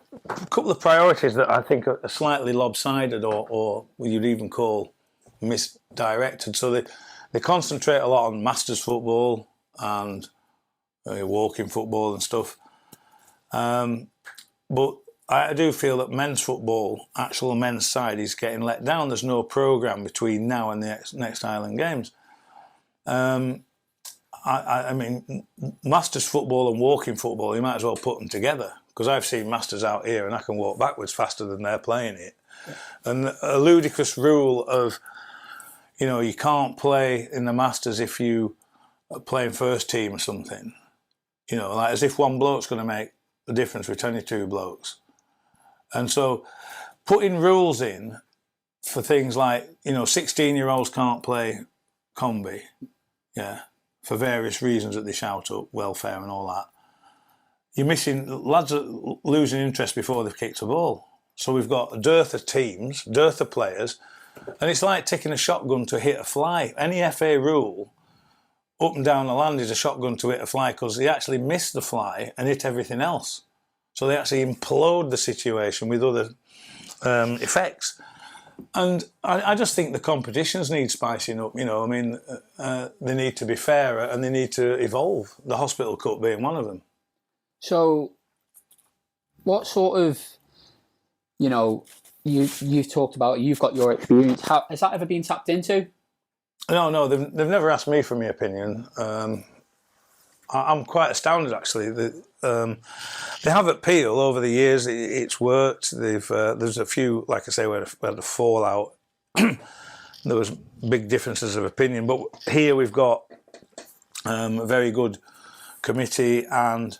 couple of priorities that I think are slightly lopsided or you'd even call misdirected. So they concentrate a lot on masters football and walking football and stuff. But I do feel that men's football, actual men's side, is getting let down. There's no programme between now and the next Island Games. I mean, masters football and walking football, you might as well put them together, because I've seen masters out here and I can walk backwards faster than they're playing it. Yeah. And a ludicrous rule of, you can't play in the masters if you are playing first team or something. Like as if one bloke's going to make the difference with 22 blokes. And so putting rules in for things like, 16-year-olds can't play combi, yeah, for various reasons that they shout up, welfare and all that. You're missing, lads are losing interest before they've kicked a ball. So we've got a dearth of teams, dearth of players, and it's like taking a shotgun to hit a fly. Any FA rule, up and down the land, is a shotgun to hit a fly because they actually miss the fly and hit everything else. So they actually implode the situation with other effects. And I just think the competitions need spicing up, they need to be fairer and they need to evolve, the Hospital Cup being one of them. So what sort of, you've talked about, you've got your experience, has that ever been tapped into? No, they've never asked me for my opinion. I'm quite astounded, actually. They have at Peel over the years. It's worked. There's a few, like I say, where we had a fallout. There was big differences of opinion, but here we've got a very good committee, and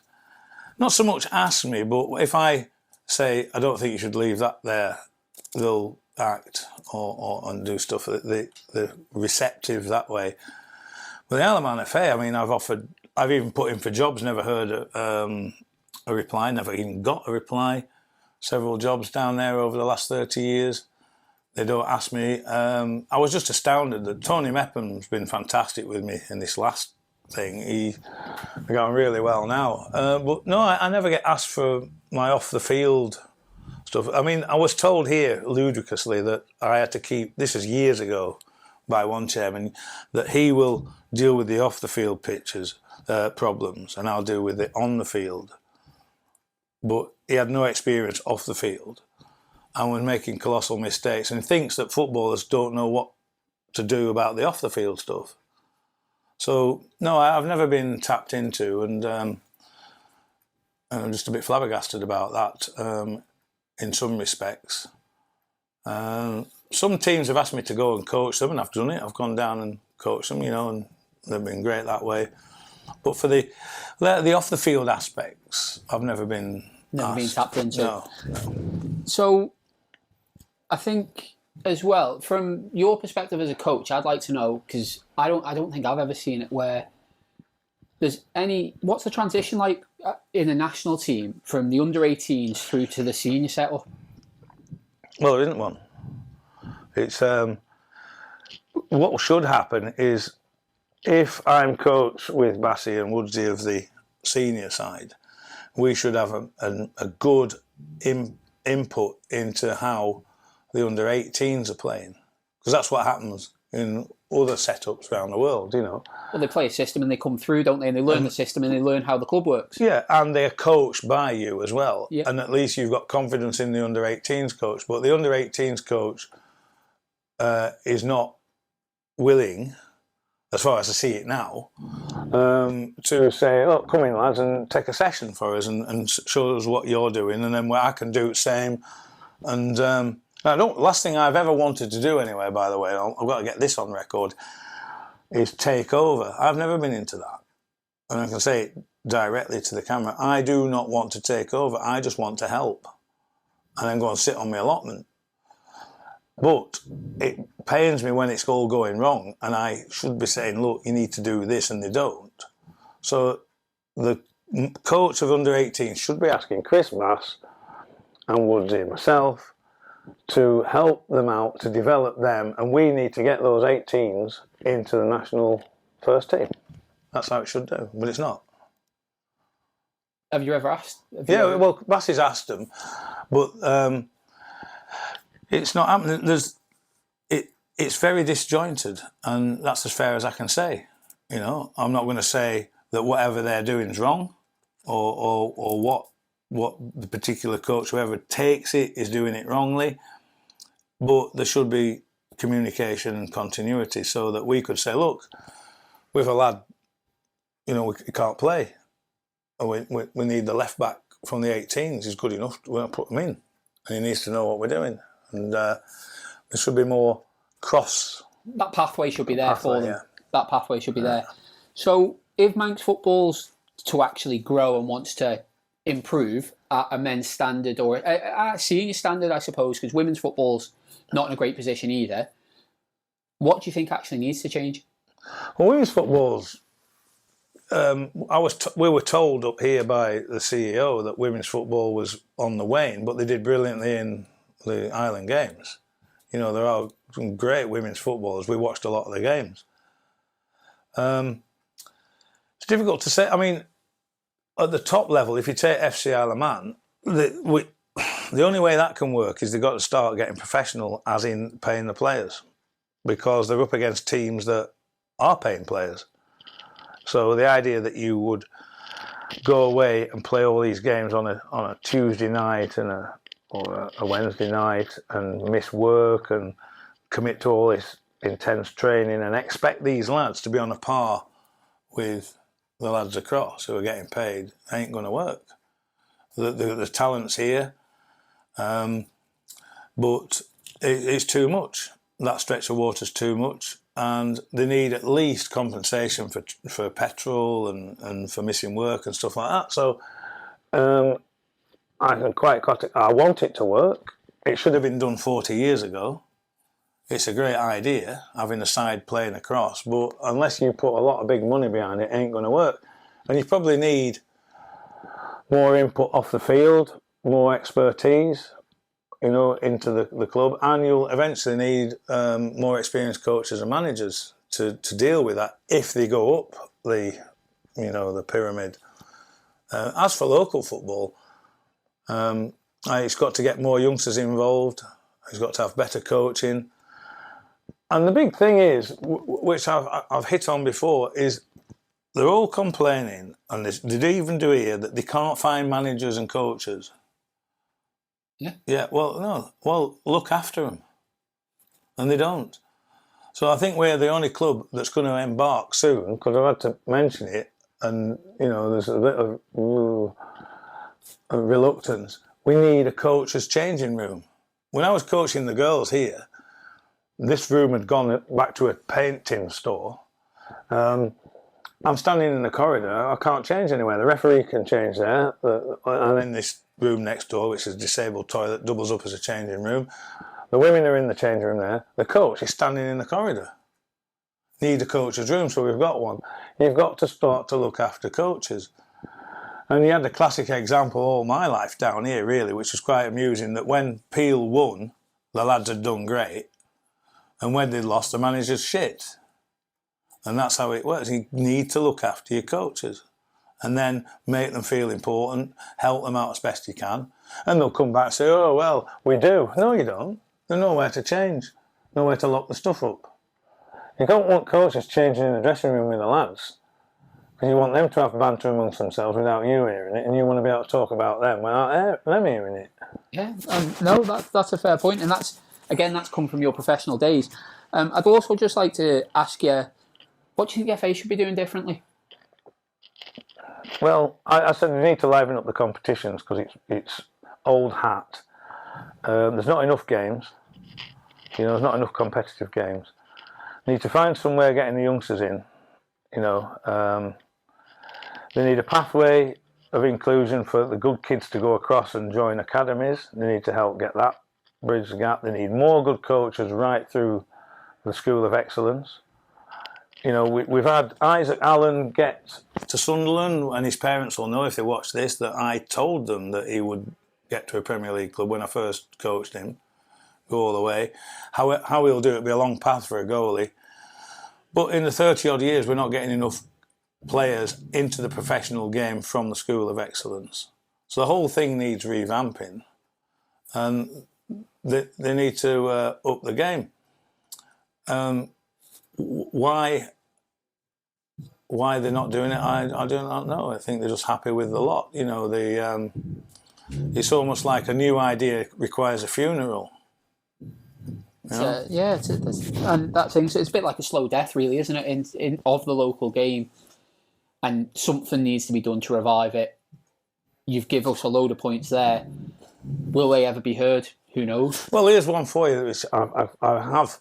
not so much ask me, but if I say I don't think you should leave that there, they'll act and do stuff. They're receptive that way. But the Isle of Man FA, I mean, I've even put in for jobs, never heard a reply, never even got a reply. Several jobs down there over the last 30 years. They don't ask me. I was just astounded that Tony Mepham's been fantastic with me in this last thing. We're going really well now. But no, I never get asked for my off-the-field stuff. I mean, I was told here, ludicrously, that I had to keep, this is years ago, by one chairman, that he will deal with the off-the-field pictures. problems, and I'll deal with it on the field. But he had no experience off the field and was making colossal mistakes, and he thinks that footballers don't know what to do about the off the field stuff. So no, I've never been tapped into, and I'm just a bit flabbergasted about that in some respects. Some teams have asked me to go and coach them, and I've done it. I've gone down and coached them, and they've been great that way. But for the off the field aspects, I've never been tapped into. No. So, I think as well, from your perspective as a coach, I'd like to know, because I don't think I've ever seen it where there's any. What's the transition like in a national team from the under-18s through to the senior setup? Well, there isn't one. It's what should happen is, if I'm coach with Bassey and Woodsy of the senior side, we should have a good input into how the under-18s are playing, because that's what happens in other setups around the world, Well, they play a system and they come through, don't they? And they learn the system and they learn how the club works. Yeah, and they're coached by you as well. Yeah. And at least you've got confidence in the under-18s coach. But the under-18s coach is not willing, as far as I see it now, to say, "Oh, come in, lads, and take a session for us and show us what you're doing, and then I can do the same." And last thing I've ever wanted to do, anyway, by the way, I've got to get this on record, is take over. I've never been into that, and I can say it directly to the camera. I do not want to take over. I just want to help, and then go and sit on my allotment. But it pains me when it's all going wrong, and I should be saying, look, you need to do this, and they don't. So the coach of under-18 should be asking Chris Bass and Woodsy and myself to help them out, to develop them, and we need to get those 18s into the national first team. That's how it should do, but it's not. Have you ever asked? Well, Bassey's asked them, but it's not happening. It's very disjointed, and that's as fair as I can say. I'm not going to say that whatever they're doing is wrong, or what the particular coach, whoever takes it, is doing it wrongly. But there should be communication and continuity, so that we could say, look, with a lad, we can't play. We need the left back from the 18s. He's good enough. We're going to put him in, and he needs to know what we're doing. And there should be more cross. That pathway should be there for them. Yeah. That pathway should be there. So if Manx football's to actually grow and wants to improve at a men's standard or at a senior standard, I suppose, because women's football's not in a great position either, what do you think actually needs to change? Well, women's football's... we were told up here by the CEO that women's football was on the wane, but they did brilliantly in the Island Games. There are some great women's footballers. We watched a lot of the games. It's difficult to say. I mean, at the top level, if you take FC Isle of Man, the only way that can work is they've got to start getting professional, as in paying the players, because they're up against teams that are paying players. So the idea that you would go away and play all these games on a Tuesday night or a Wednesday night and miss work and commit to all this intense training and expect these lads to be on a par with the lads across who are getting paid ain't going to work. The talent's here, but it's too much. That stretch of water's too much, and they need at least compensation for petrol and for missing work and stuff like that. So I want it to work. It should have been done 40 years ago. It's a great idea, having a side playing across, but unless you put a lot of big money behind it, it ain't going to work. And you probably need more input off the field, more expertise, into the club, and you'll eventually need more experienced coaches and managers to deal with that if they go up the pyramid. As for local football, it's got to get more youngsters involved. It's got to have better coaching. And the big thing is, which I've hit on before, is they're all complaining, and they even do here, that they can't find managers and coaches. Yeah. Yeah, well, no. Well, look after them. And they don't. So I think we're the only club that's going to embark soon, because I've had to mention it, and, you know, there's a bit of reluctance. We need a coach's changing room. When I was coaching the girls here, this room had gone back to a painting store. I'm standing in the corridor, I can't change anywhere. The referee can change there. I'm in this room next door, which is a disabled toilet, doubles up as a changing room. The women are in the changing room there. The coach is standing in the corridor. Need a coach's room, so we've got one. You've got to start to look after coaches. And you had a classic example all my life down here, really, which was quite amusing, that when Peel won, the lads had done great. And when they lost, the manager's shit. And that's how it works. You need to look after your coaches and then make them feel important, help them out as best you can. And they'll come back and say, oh, well, we do. No, you don't. There's nowhere to change, nowhere to lock the stuff up. You don't want coaches changing in the dressing room with the lads, because you want them to have banter amongst themselves without you hearing it, and you want to be able to talk about them without them hearing it. Yeah, no, that's a fair point, and that's come from your professional days. I'd also just like to ask you, what do you think the FA should be doing differently? Well, I said we need to liven up the competitions, because it's old hat. There's not enough games. You know, there's not enough competitive games. They need to find somewhere getting the youngsters in. You know, they need a pathway of inclusion for the good kids to go across and join academies. They need to help get that, bridge the gap. They need more good coaches right through the School of Excellence. You know, we've had Isaac Allen get to Sunderland, and his parents will know if they watch this that I told them that he would get to a Premier League club when I first coached him, go all the way. How he'll do it will be a long path for a goalie. But in the 30-odd years, we're not getting enough players into the professional game from the School of Excellence. So the whole thing needs revamping, and they need to up the game. Why they're not doing it, I do not know. I think they're just happy with the lot. You know, it's almost like a new idea requires a funeral. You know? And that thing, so it's a bit like a slow death, really, isn't it, in of the local game? And something needs to be done to revive it. You've given us a load of points there. Will they ever be heard? Who knows? Well, here's one for you, which I have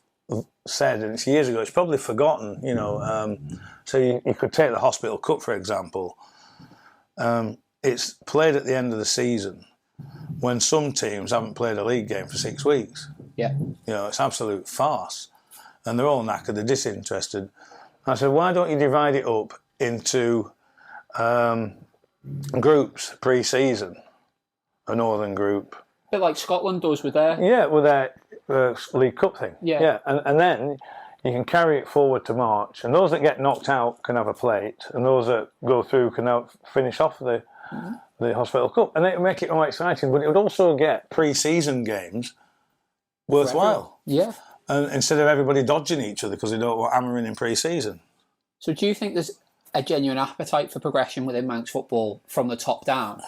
said, and it's years ago, it's probably forgotten, you know. So you could take the Hospital Cup, for example. It's played at the end of the season when some teams haven't played a league game for 6 weeks. Yeah. You know, it's absolute farce. And they're all knackered, they're disinterested. I said, why don't you divide it up into groups pre-season? A northern group. A bit like Scotland does with their... Yeah, with their League Cup thing. Yeah. And then you can carry it forward to March, and those that get knocked out can have a plate, and those that go through can now finish off the Hospital Cup. And it would make it more exciting, but it would also get pre-season games worthwhile. Yeah. And instead of everybody dodging each other because they don't want hammering in pre-season. So do you think there's a genuine appetite for progression within Manx football from the top down?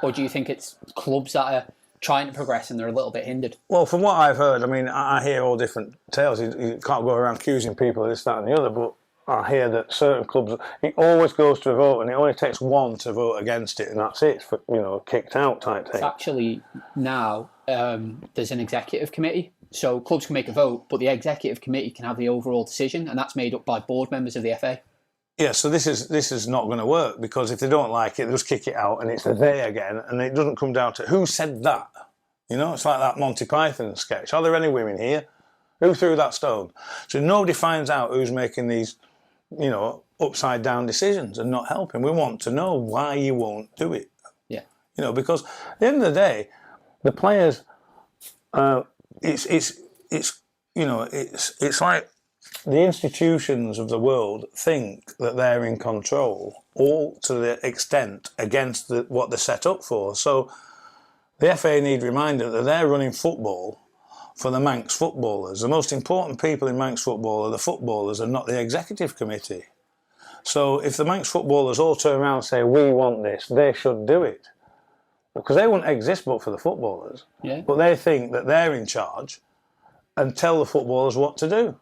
Or do you think it's clubs that are trying to progress and they're a little bit hindered? Well, from what I've heard, I mean, I hear all different tales. You can't go around accusing people of this, that and the other, but I hear that certain clubs, it always goes to a vote and it only takes one to vote against it, and that's it, for, you know, kicked out type thing. It's actually now there's an executive committee, so clubs can make a vote, but the executive committee can have the overall decision, and that's made up by board members of the FA. Yeah, so this is not going to work, because if they don't like it, they'll just kick it out and it's they again, and it doesn't come down to who said that. You know, it's like that Monty Python sketch. Are there any women here? Who threw that stone? So nobody finds out who's making these, you know, upside down decisions and not helping. We want to know why you won't do it. Yeah. You know, because at the end of the day, the players, it's you know, it's like the institutions of the world think that they're in control, all to the extent against what they're set up for. So the FA need reminder that they're running football for the Manx footballers. The most important people in Manx football are the footballers and not the executive committee. So if the Manx footballers all turn around and say, we want this, they should do it. Because they wouldn't exist but for the footballers. Yeah. But they think that they're in charge and tell the footballers what to do.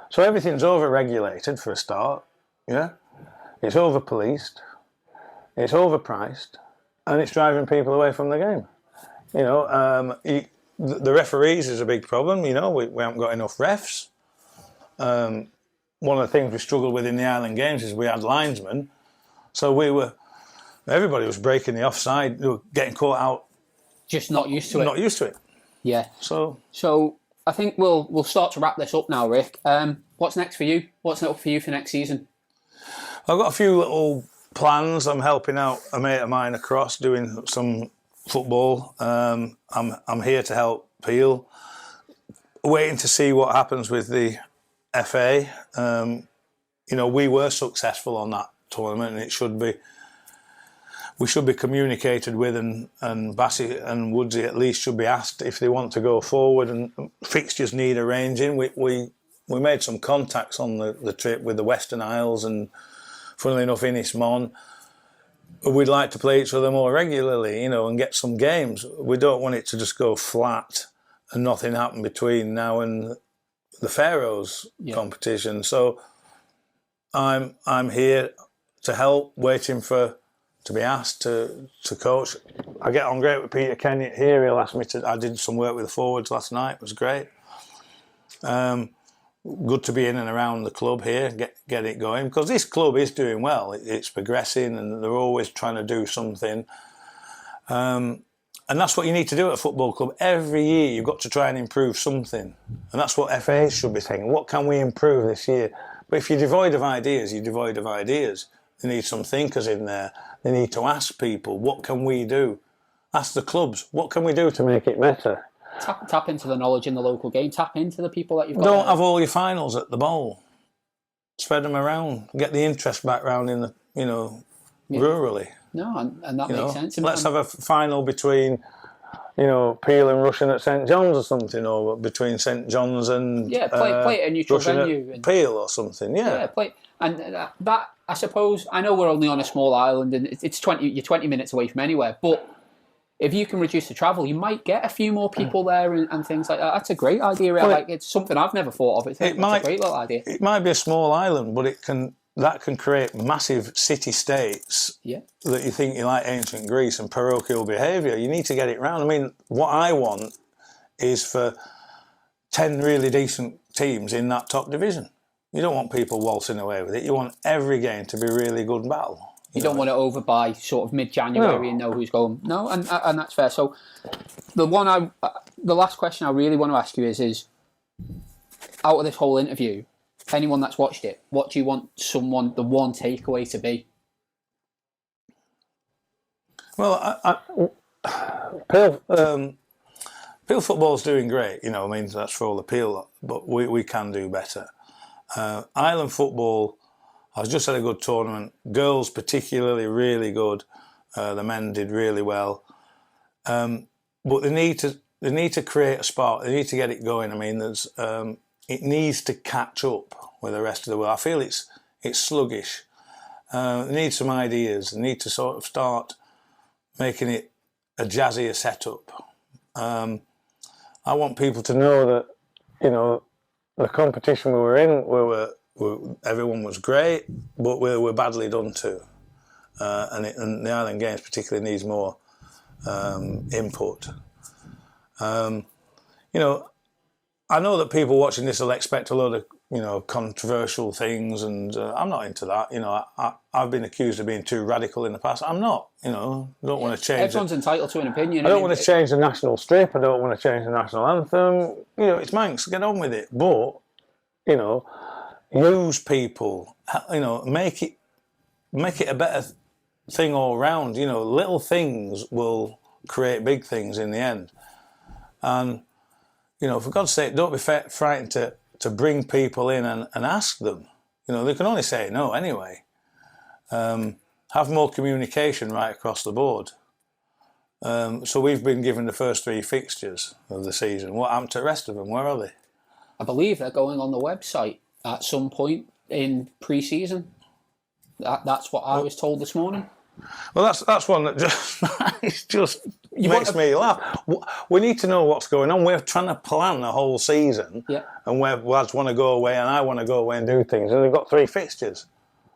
So everything's over-regulated for a start, yeah? It's over-policed, it's overpriced, and it's driving people away from the game. You know, the referees is a big problem, you know, we haven't got enough refs. One of the things we struggled with in the Island Games is we had linesmen, so everybody was breaking the offside, they were getting caught out. Just not used to it. Not used to it. Yeah. So I think we'll start to wrap this up now, Rick. What's next for you? What's up for you for next season? I've got a few little plans. I'm helping out a mate of mine across doing some football. I'm here to help Peel. Waiting to see what happens with the FA. You know, we were successful on that tournament, and we should be communicated with, and Bassett and Woodsy at least should be asked if they want to go forward, and fixtures need arranging. We made some contacts on the trip with the Western Isles, and funnily enough Innis Mon. We'd like to play each other more regularly, you know, and get some games. We don't want it to just go flat and nothing happen between now and the Faroes competition. So I'm here to help, waiting to be asked to coach. I get on great with Peter Kenny here. He'll ask me I did some work with the forwards last night. It was great. Good to be in and around the club here, get it going, because this club is doing well. It's progressing, and they're always trying to do something. And that's what you need to do at a football club. Every year you've got to try and improve something. And that's what FAs should be thinking. What can we improve this year? But if you're devoid of ideas, you're devoid of ideas. They need some thinkers in there. They need to ask people, what can we do? Ask the clubs, what can we do to make it better? Tap into the knowledge in the local game. Tap into the people that you've got. Don't have all your finals at the bowl. Spread them around. Get the interest back round in the, you know, rurally. No, and that makes sense. Let's have a final between, you know, Peel and Russian at St John's or something, or between St John's and play it at a neutral Russian venue. At Peel or something. Yeah, play. And that I suppose, I know we're only on a small island and you're 20 minutes away from anywhere, but if you can reduce the travel, you might get a few more people there and things like that. That's a great idea. Well, it's something I've never thought of. It's a great little idea. It might be a small island, but that can create massive city-states that you think you like ancient Greece and parochial behaviour. You need to get it round. I mean, what I want is for 10 really decent teams in that top division. You don't want people waltzing away with it. You want every game to be really good battle. You don't want it over by sort of mid-January and know who's going. No, and that's fair. So the last question I really want to ask you is out of this whole interview, anyone that's watched it, what do you want the one takeaway to be? Well, Peel football's doing great. You know, I mean, that's for all the Peel, but we can do better. Island football, I just had a good tournament. Girls particularly really good. The men did really well. But they need to create a spark. They need to get it going. I mean, it needs to catch up with the rest of the world. I feel it's sluggish. They need some ideas. They need to sort of start making it a jazzier setup. I want people to know that, you know, the competition we were in, everyone was great, but we were badly done too. And the Island Games particularly needs more input. You know, I know that people watching this will expect a lot of, you know, controversial things, and I'm not into that. You know, I've been accused of being too radical in the past. I'm not. You know, I don't want to change. Everyone's entitled to an opinion. I don't want to change the national strip. I don't want to change the national anthem. You know, it's Manx. Get on with it. But, you know, use people. You know, make it a better thing all round. You know, little things will create big things in the end. And, you know, for God's sake, don't be frightened to bring people in and ask them. You know, they can only say no anyway. Have more communication right across the board. So we've been given the first 3 fixtures of the season. What happened to the rest of them? Where are they? I believe they're going on the website at some point in pre-season. That's what I was told this morning. Well, that's one that just it just makes me laugh. We need to know what's going on. We're trying to plan the whole season, and where lads want to go away, and I want to go away and do things, and they've got 3 fixtures.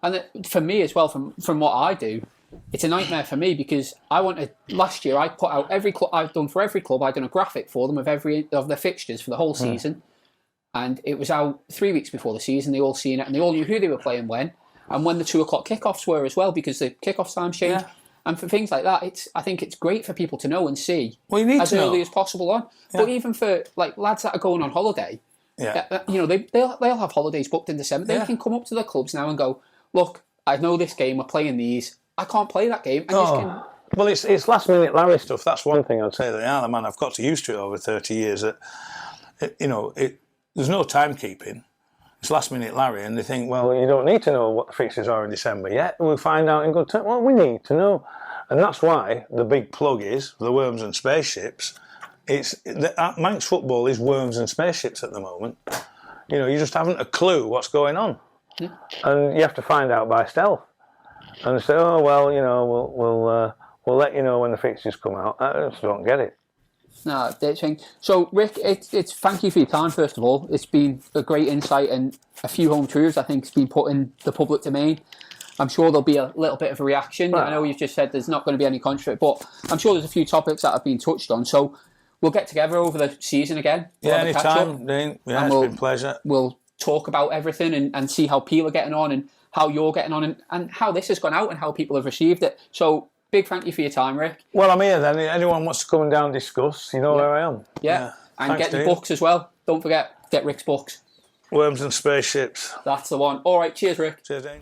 And for me as well, from what I do, it's a nightmare for me because last year I put out every club I've done for every club. I've done a graphic for them of their fixtures for the whole season, and it was out 3 weeks before the season. They all seen it, and they all knew who they were playing when, and when the 2 o'clock kickoffs were as well, because the kickoff times changed. And for things like that, I think it's great for people to know and see as early as possible on. But even for like lads that are going on holiday, they'll have holidays booked in December. They can come up to the clubs now and go, look, I know this game. We're playing these. I can't play that game. Well, it's last minute Larry stuff. That's one thing I'd say that man, I've got used to it over 30 years. That there's no timekeeping. It's last minute Larry, and they think, well, you don't need to know what the fixtures are in December yet. We'll find out in good time. Well, we need to know, and that's why the big plug is the Worms and Spaceships. Manx football is worms and spaceships at the moment. You just haven't a clue what's going on, and you have to find out by stealth. And say, oh well, we'll let you know when the fixtures come out. I just don't get it. No, so Rick, it's thank you for your time. First of all, it's been a great insight and a few home truths. I think it's been put in the public domain. I'm sure there'll be a little bit of a reaction. I know you've just said there's not going to be any controversy, but I'm sure there's a few topics that have been touched on. So we'll get together over the season again. Yeah, anytime, Dean. Yeah, it's been a pleasure. We'll talk about everything and see how Peel are getting on and how you're getting on and how this has gone out and how people have received it. So big thank you for your time, Rick. Well, I'm here then. Anyone wants to come down and discuss, you know where I am. Yeah. And thanks, get your books as well. Don't forget, get Rick's books. Worms and Spaceships. That's the one. All right, cheers, Rick. Cheers, Dean.